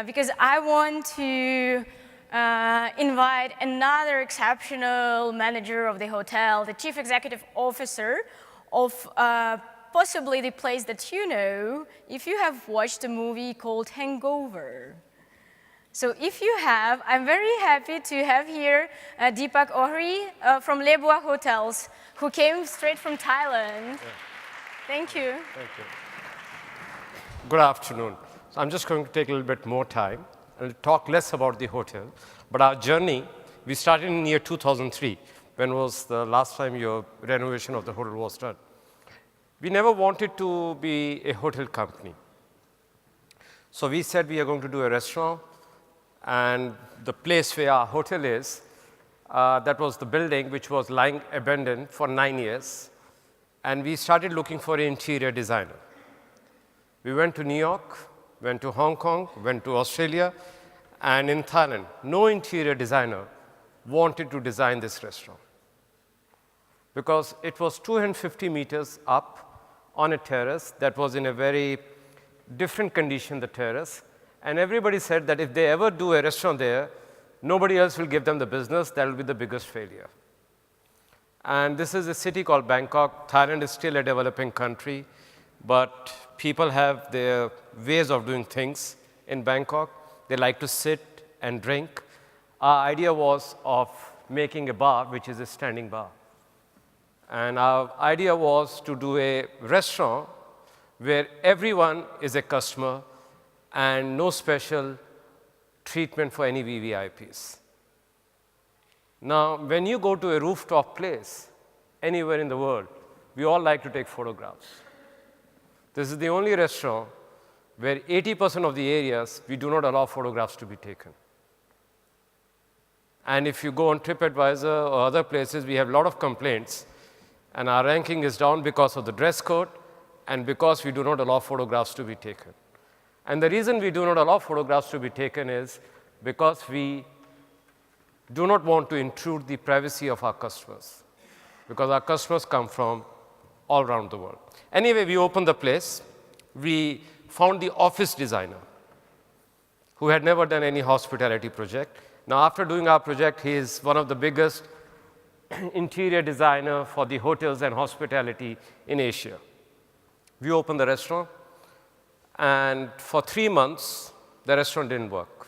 because I want to invite another exceptional manager of the hotel, the chief executive officer of possibly the place that you know if you have watched a movie called Hangover. So if you have, I'm very happy to have here Deepak Ohri from Le Bois Hotels, who came straight from Thailand. Yeah. Thank you. Thank you. Good afternoon. So I'm just going to take a little bit more time and talk less about the hotel. But our journey, we started in year 2003, when was the last time your renovation of the hotel was done. We never wanted to be a hotel company. So we said we are going to do a restaurant. And the place where our hotel is, that was the building which was lying abandoned for 9 years. And we started looking for an interior designer. We went to New York, went to Hong Kong, went to Australia, and in Thailand. No interior designer wanted to design this restaurant because it was 250 meters up on a terrace that was in a very different condition, the terrace. And everybody said that if they ever do a restaurant there, nobody else will give them the business. That will be the biggest failure. And this is a city called Bangkok. Thailand is still a developing country, but people have their ways of doing things in Bangkok. They like to sit and drink. Our idea was of making a bar, which is a standing bar. And our idea was to do a restaurant where everyone is a customer and no special treatment for any VVIPs. Now, when you go to a rooftop place anywhere in the world, we all like to take photographs. This is the only restaurant where 80% of the areas, we do not allow photographs to be taken. And if you go on TripAdvisor or other places, we have a lot of complaints, and our ranking is down because of the dress code and because we do not allow photographs to be taken. And the reason we do not allow photographs to be taken is because we do not want to intrude the privacy of our customers, because our customers come from all around the world. Anyway, we opened the place. We found the office designer who had never done any hospitality project. Now, after doing our project, he is one of the biggest interior designer for the hotels and hospitality in Asia. We opened the restaurant. And for 3 months, the restaurant didn't work.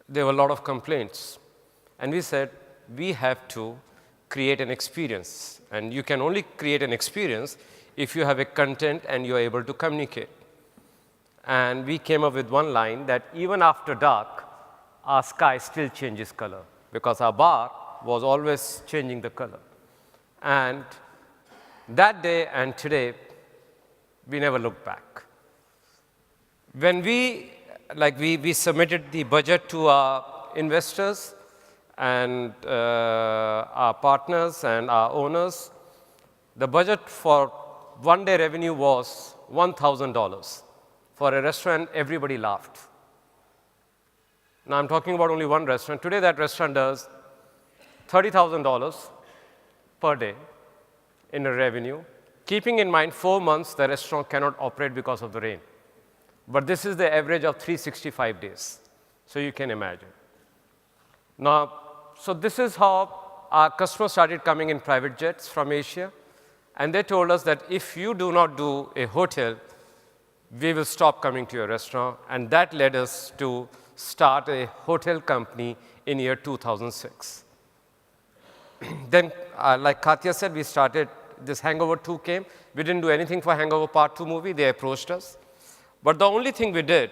There were a lot of complaints. And we said, we have to create an experience. And you can only create an experience if you have a content and you're able to communicate. And we came up with one line that even after dark, our sky still changes color, because our bar was always changing the color. And that day and today, we never looked back. When we submitted the budget to our investors and our partners and our owners, the budget for one-day revenue was $1,000. For a restaurant, everybody laughed. Now, I'm talking about only one restaurant. Today, that restaurant does $30,000 per day in a revenue, keeping in mind 4 months the restaurant cannot operate because of the rain. But this is the average of 365 days. So you can imagine. Now, so this is how our customers started coming in private jets from Asia. And they told us that if you do not do a hotel, we will stop coming to your restaurant. And that led us to start a hotel company in year 2006. Then, like Katya said, we started. This Hangover 2 came. We didn't do anything for Hangover Part 2 movie. They approached us. But the only thing we did,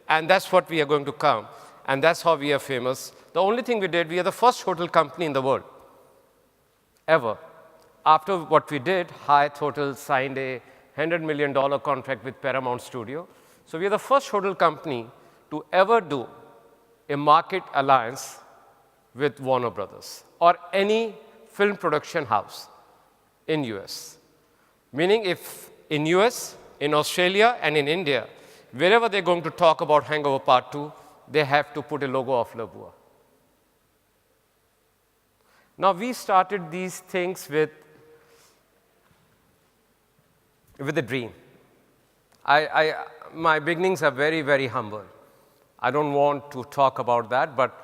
and that's what we are going to come, and that's how we are famous, the only thing we did, we are the first hotel company in the world, ever. After what we did, Hyatt Hotels signed a $100 million contract with Paramount Studio. So we are the first hotel company to ever do a market alliance with Warner Brothers or any film production house in US. Meaning if in US, in Australia, and in India, wherever they're going to talk about Hangover Part 2, they have to put a logo of Le Bois. Now, we started these things with a dream. My beginnings are very, very humble. I don't want to talk about that, but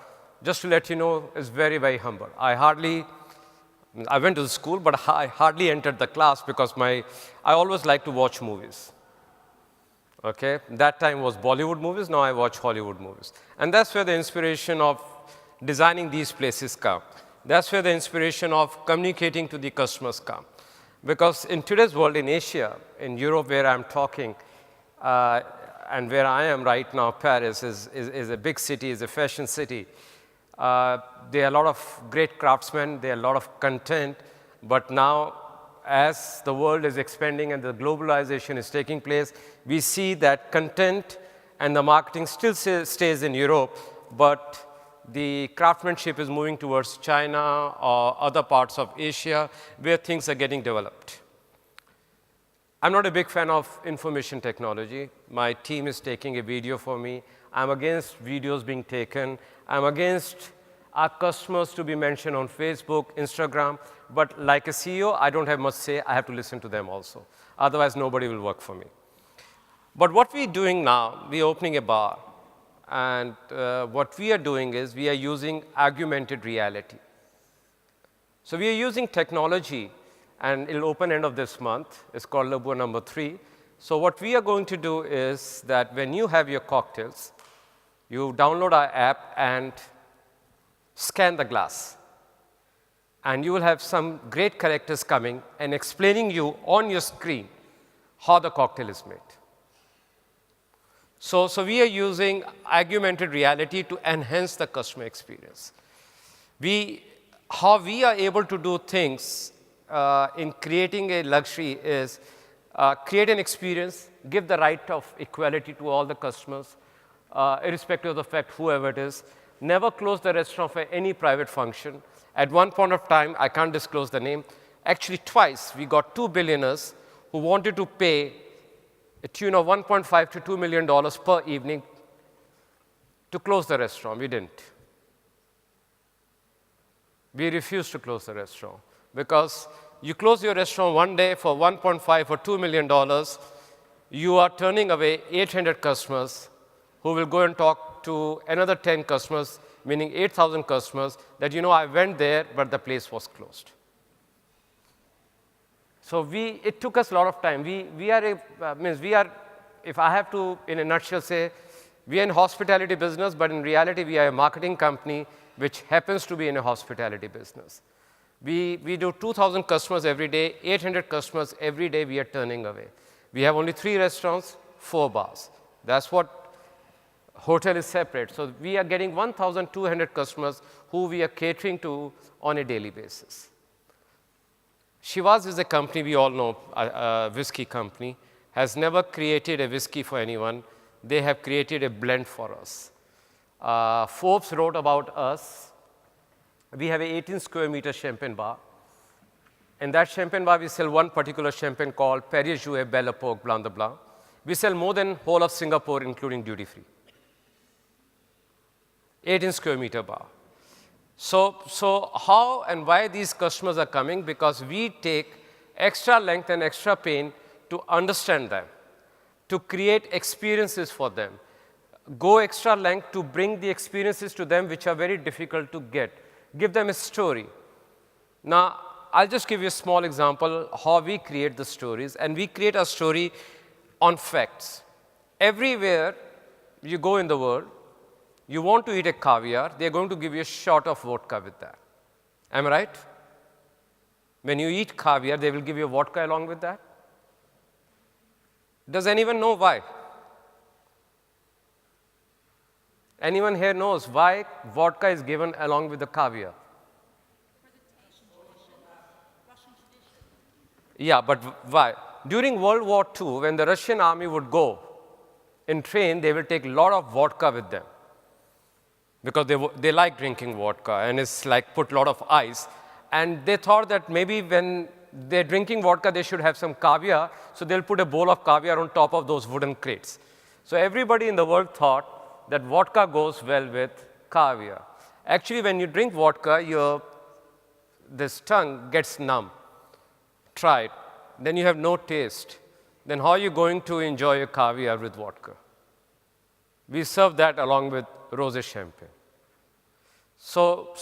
just to let you know, it's very, very humble. I went to the school, but I hardly entered the class because I always like to watch movies. Okay? That time was Bollywood movies, now I watch Hollywood movies. And that's where the inspiration of designing these places come. That's where the inspiration of communicating to the customers come. Because in today's world, in Asia, in Europe where I'm talking, and where I am right now, Paris is a big city, is a fashion city. There are a lot of great craftsmen, there are a lot of content, but now as the world is expanding and the globalization is taking place, we see that content and the marketing still stays in Europe, but the craftsmanship is moving towards China or other parts of Asia where things are getting developed. I'm not a big fan of information technology. My team is taking a video for me. I'm against videos being taken. I'm against our customers to be mentioned on Facebook, Instagram. But like a CEO, I don't have much say. I have to listen to them also. Otherwise, nobody will work for me. But what we're doing now, we're opening a bar. And what we are doing is we are using augmented reality. So we are using technology, and it'll open end of this month. It's called Luxur number 3. So what we are going to do is that when you have your cocktails, you download our app and scan the glass. And you will have some great characters coming and explaining you on your screen how the cocktail is made. So we are using augmented reality to enhance the customer experience. How we are able to do things in creating a luxury is create an experience, give the right of equality to all the customers, irrespective of the fact whoever it is, never close the restaurant for any private function. At one point of time, I can't disclose the name, actually twice we got 2 billionaires who wanted to pay a tune of $1.5 to $2 million per evening to close the restaurant. We didn't. We refused to close the restaurant because you close your restaurant one day for $1.5 or $2 million, you are turning away 800 customers who will go and talk to another 10 customers, meaning 8,000 customers, that, I went there, but the place was closed. So it took us a lot of time. If I have to, in a nutshell, say, we are in hospitality business, but in reality, we are a marketing company which happens to be in a hospitality business. We do 2,000 customers every day, 800 customers every day we are turning away. We have only 3 restaurants, 4 bars. That's what hotel is separate. So we are getting 1,200 customers who we are catering to on a daily basis. Shivas is a company we all know, a whiskey company, has never created a whiskey for anyone. They have created a blend for us. Forbes wrote about us. We have an 18 square meter champagne bar. In that champagne bar, we sell one particular champagne called Perrier-Jouet Belle Époque Blanc de Blanc. We sell more than whole of Singapore, including duty-free. 18 square meter bar. So how and why these customers are coming? Because we take extra length and extra pain to understand them, to create experiences for them, go extra length to bring the experiences to them which are very difficult to get, give them a story. Now, I'll just give you a small example how we create the stories, and we create a story on facts. Everywhere you go in the world, you want to eat a caviar, they're going to give you a shot of vodka with that. Am I right? When you eat caviar, they will give you vodka along with that. Does anyone know why? Anyone here knows why vodka is given along with the caviar? Yeah, but why? During World War II, when the Russian army would go in train, they will take a lot of vodka with them because they like drinking vodka, and it's like put a lot of ice. And they thought that maybe when they're drinking vodka, they should have some caviar, so they'll put a bowl of caviar on top of those wooden crates. So everybody in the world thought that vodka goes well with caviar. Actually, when you drink vodka, this tongue gets numb. Try it. Then you have no taste. then how are you going to enjoy a caviar with vodka? We serve that along with rosé champagne. So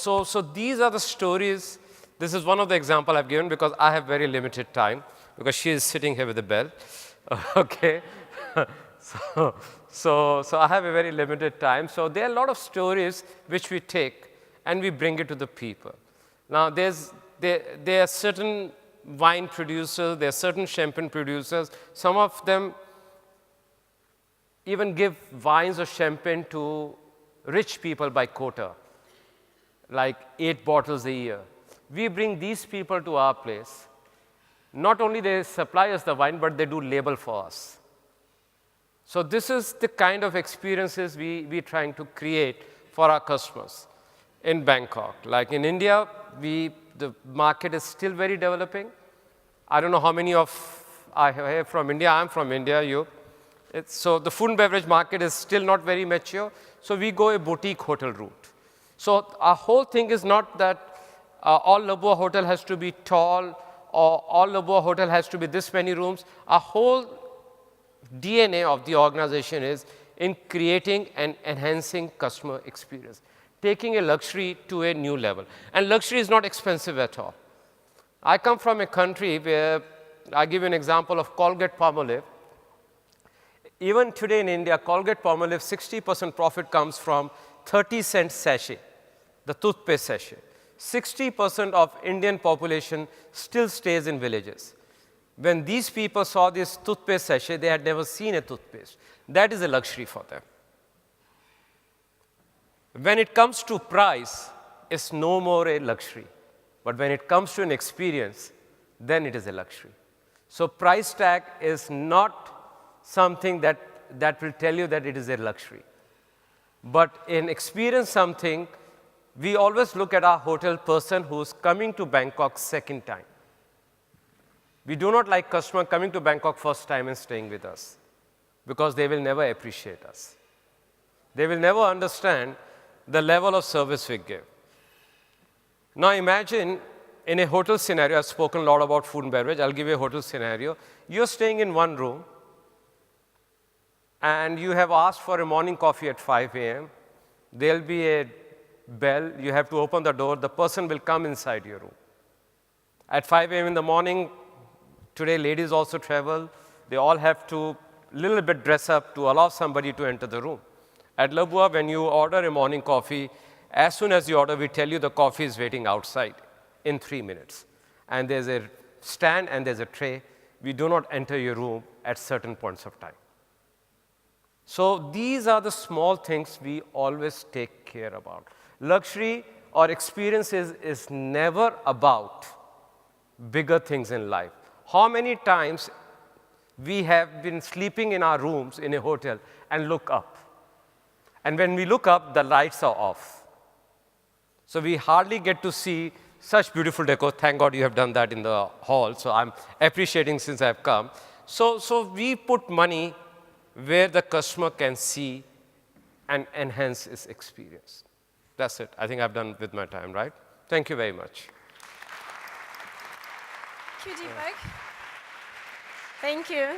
these are the stories. This is one of the examples I've given because I have very limited time, because she is sitting here with a bell. Okay. So I have a very limited time. So there are a lot of stories which we take and we bring it to the people. Now, there are certain wine producers, there are certain champagne producers. Some of them even give wines or champagne to rich people by quota, like 8 bottles a year. We bring these people to our place. Not only they supply us the wine, but they do label for us. So this is the kind of experiences we're trying to create for our customers in Bangkok. Like in India, the market is still very developing. I don't know how many of I have from India. I'm from India. So the food and beverage market is still not very mature. So we go a boutique hotel route. So our whole thing is not that all Le Bois hotel has to be tall, or all Le Bois hotel has to be this many rooms. Our whole DNA of the organization is in creating and enhancing customer experience, taking a luxury to a new level. And luxury is not expensive at all. I come from a country where, I give you an example of Colgate-Palmolive. Even today in India, Colgate-Palmolive, 60% profit comes from 30-cent sachet, the toothpaste sachet. 60% of Indian population still stays in villages. When these people saw this toothpaste sachet, they had never seen a toothpaste. That is a luxury for them. When it comes to price, it's no more a luxury. But when it comes to an experience, then it is a luxury. So price tag is not something that will tell you that it is a luxury. But in experience something, we always look at our hotel person who's coming to Bangkok second time. We do not like customer coming to Bangkok first time and staying with us, because they will never appreciate us. They will never understand the level of service we give. Now imagine in a hotel scenario, I've spoken a lot about food and beverage. I'll give you a hotel scenario. You're staying in one room, and you have asked for a morning coffee at 5 a.m. There'll be a bell. You have to open the door. The person will come inside your room. At 5 a.m. in the morning, today ladies also travel. They all have to little bit dress up to allow somebody to enter the room. At Le Bois, when you order a morning coffee, as soon as you order, we tell you the coffee is waiting outside in 3 minutes. And there's a stand and there's a tray. We do not enter your room at certain points of time. So these are the small things we always take care about. Luxury or experiences is never about bigger things in life. How many times we have been sleeping in our rooms in a hotel and look up. And when we look up, the lights are off. So we hardly get to see such beautiful decor. Thank God you have done that in the hall. So I'm appreciating since I've come. So we put money where the customer can see and enhance his experience. That's it. I think I've done with my time, right? Thank you very much. Thank you, Deepak. Thank you.